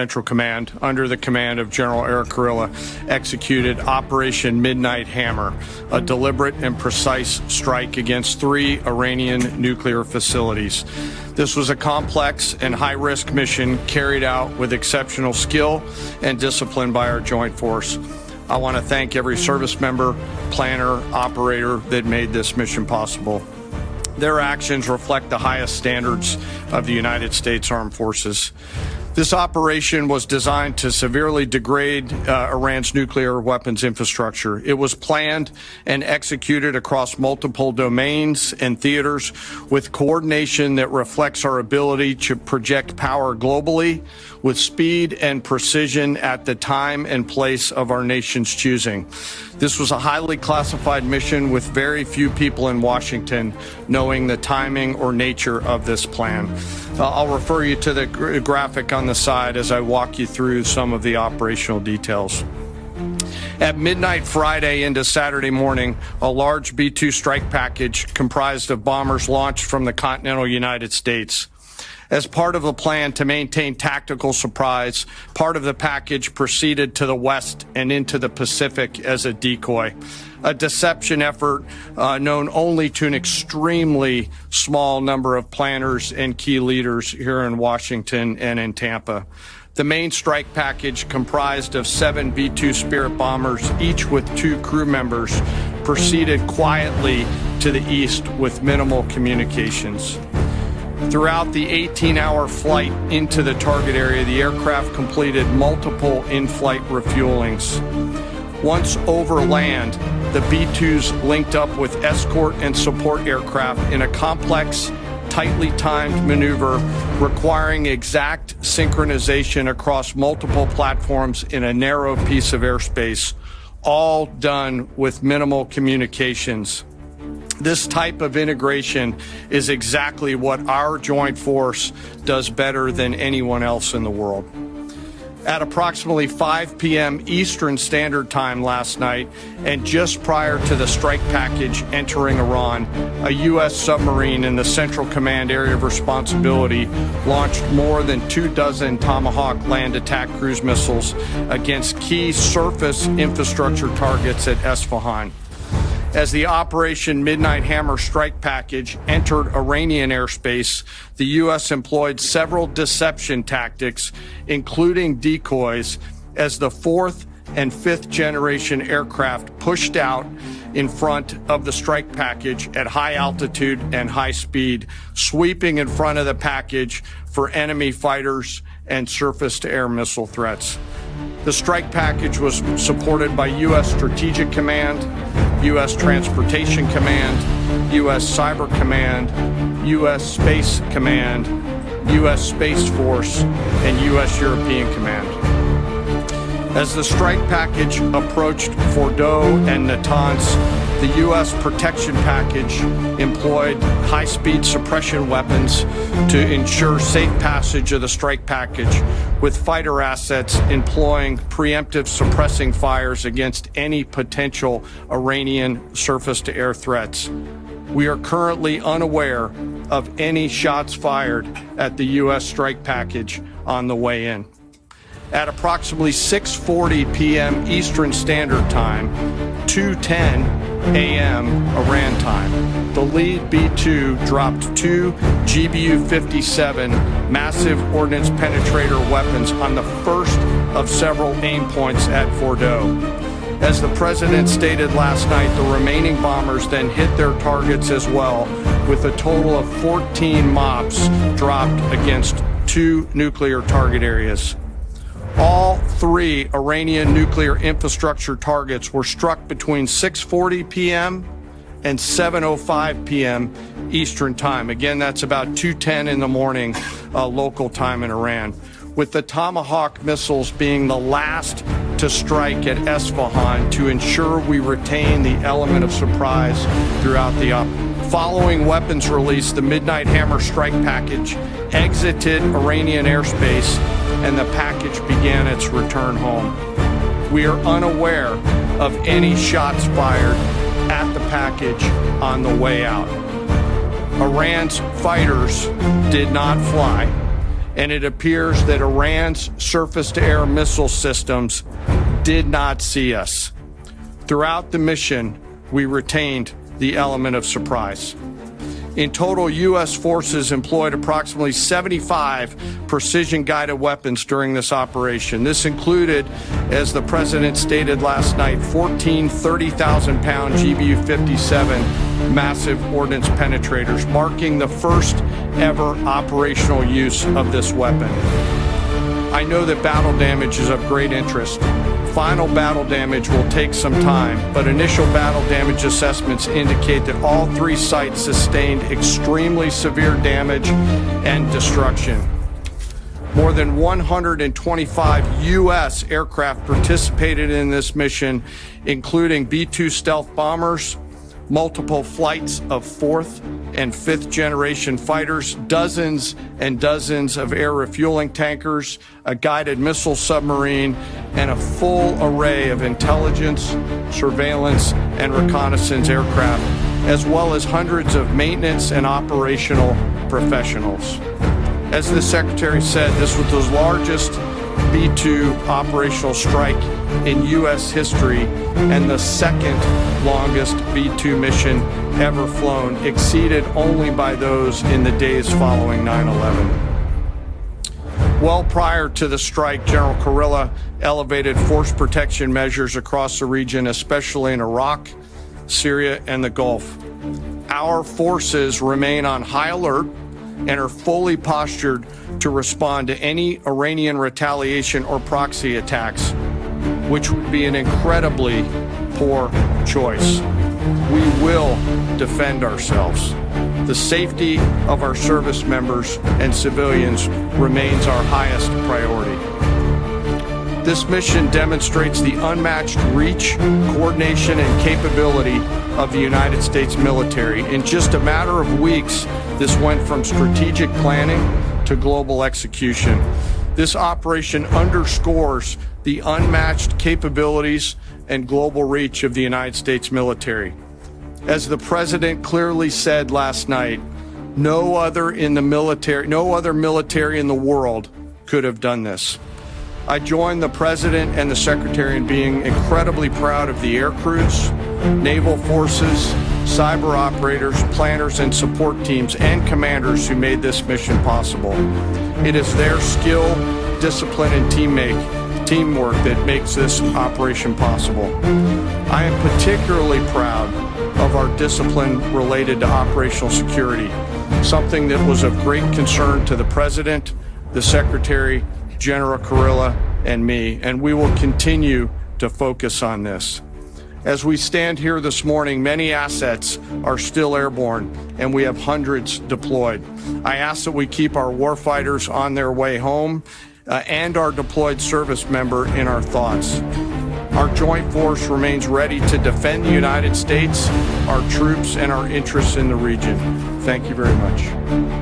Central Command, under the command of General Eric Kurilla, executed Operation Midnight Hammer, a deliberate and precise strike against 3 Iranian nuclear facilities. This was a complex and high-risk mission carried out with exceptional skill and discipline by our joint force. I want to thank every service member, planner, operator that made this mission possible. Their actions reflect the highest standards of the United States Armed Forces. This operation was designed to severely degrade Iran's nuclear weapons infrastructure. It was planned and executed across multiple domains and theaters with coordination that reflects our ability to project power globally with speed and precision at the time and place of our nation's choosing. This was a highly classified mission with very few people in Washington knowing the timing or nature of this plan. I'll refer you to the graphic on the side as I walk you through some of the operational details. At midnight Friday into Saturday morning, a large B-2 strike package comprised of bombers launched from the continental United States. As part of the plan to maintain tactical surprise, part of the package proceeded to the west and into the Pacific as a decoy, a deception effort known only to an extremely small number of planners and key leaders here in Washington and in Tampa. The main strike package, comprised of 7 B-2 Spirit bombers, each with 2 crew members, proceeded quietly to the east with minimal communications. Throughout the 18-hour flight into the target area, the aircraft completed multiple in-flight refuelings. Once over land, the B-2s linked up with escort and support aircraft in a complex, tightly timed maneuver requiring exact synchronization across multiple platforms in a narrow piece of airspace, all done with minimal communications. This type of integration is exactly what our joint force does better than anyone else in the world. At approximately 5 p.m. Eastern Standard Time last night, and just prior to the strike package entering Iran, a U.S. submarine in the Central Command area of responsibility launched more than 24 Tomahawk land attack cruise missiles against key surface infrastructure targets at Esfahan. As the Operation Midnight Hammer strike package entered Iranian airspace, the U.S. employed several deception tactics, including decoys, as the 4th and 5th generation aircraft pushed out in front of the strike package at high altitude and high speed, sweeping in front of the package for enemy fighters and surface-to-air missile threats. The strike package was supported by U.S. Strategic Command, U.S. Transportation Command, U.S. Cyber Command, U.S. Space Command, U.S. Space Force, and U.S. European Command. As the strike package approached Fordo and Natanz, the U.S. protection package employed high-speed suppression weapons to ensure safe passage of the strike package, with fighter assets employing preemptive suppressing fires against any potential Iranian surface-to-air threats. We are currently unaware of any shots fired at the U.S. strike package on the way in. At approximately 6:40 p.m. Eastern Standard Time, 2:10 a.m. Iran time, the lead B-2 dropped 2 GBU-57 massive ordnance penetrator weapons on the first of several aim points at Fordo. As the president stated last night, the remaining bombers then hit their targets as well, with a total of 14 MOPs dropped against 2 nuclear target areas. All 3 Iranian nuclear infrastructure targets were struck between 6:40 p.m. and 7:05 p.m. Eastern Time. Again, that's about 2:10 in the morning local time in Iran, with the Tomahawk missiles being the last to strike at Esfahan to ensure we retain the element of surprise throughout the operation. Following weapons release, the Midnight Hammer strike package exited Iranian airspace and the package began its return home. We are unaware of any shots fired at the package on the way out. Iran's fighters did not fly, and it appears that Iran's surface-to-air missile systems did not see us. Throughout the mission, we retained the element of surprise. In total, U.S. forces employed approximately 75 precision-guided weapons during this operation. This included, as the President stated last night, 14 30,000-pound GBU-57 massive ordnance penetrators, marking the first ever operational use of this weapon. I know that battle damage is of great interest. Final battle damage will take some time, but initial battle damage assessments indicate that all three sites sustained extremely severe damage and destruction. More than 125 U.S. aircraft participated in this mission, including B-2 stealth bombers, multiple flights of fourth and fifth generation fighters, dozens and dozens of air refueling tankers, a guided missile submarine, and a full array of intelligence, surveillance, and reconnaissance aircraft, as well as hundreds of maintenance and operational professionals. As the Secretary said, this was the largest B-2 operational strike in U.S. history and the second longest B-2 mission ever flown, exceeded only by those in the days following 9/11. Well prior to the strike, General Kurilla elevated force protection measures across the region, especially in Iraq, Syria, and the Gulf. Our forces remain on high alert and are fully postured to respond to any Iranian retaliation or proxy attacks, which would be an incredibly poor choice. We will defend ourselves. The safety of our service members and civilians remains our highest priority. This mission demonstrates the unmatched reach, coordination, and capability of the United States military. In just a matter of weeks, this went from strategic planning to global execution. This operation underscores the unmatched capabilities and global reach of the United States military. As the President clearly said last night, no other military in the world could have done this. I join the President and the Secretary in being incredibly proud of the air crews, naval forces, cyber operators, planners, and support teams, and commanders who made this mission possible. It is their skill, discipline, and teamwork that makes this operation possible. I am particularly proud of our discipline related to operational security, something that was of great concern to the President, the Secretary, General Kurilla, and me, and we will continue to focus on this. As we stand here this morning, many assets are still airborne, and we have hundreds deployed. I ask that we keep our warfighters on their way home and our deployed service member in our thoughts. Our joint force remains ready to defend the United States, our troops, and our interests in the region. Thank you very much.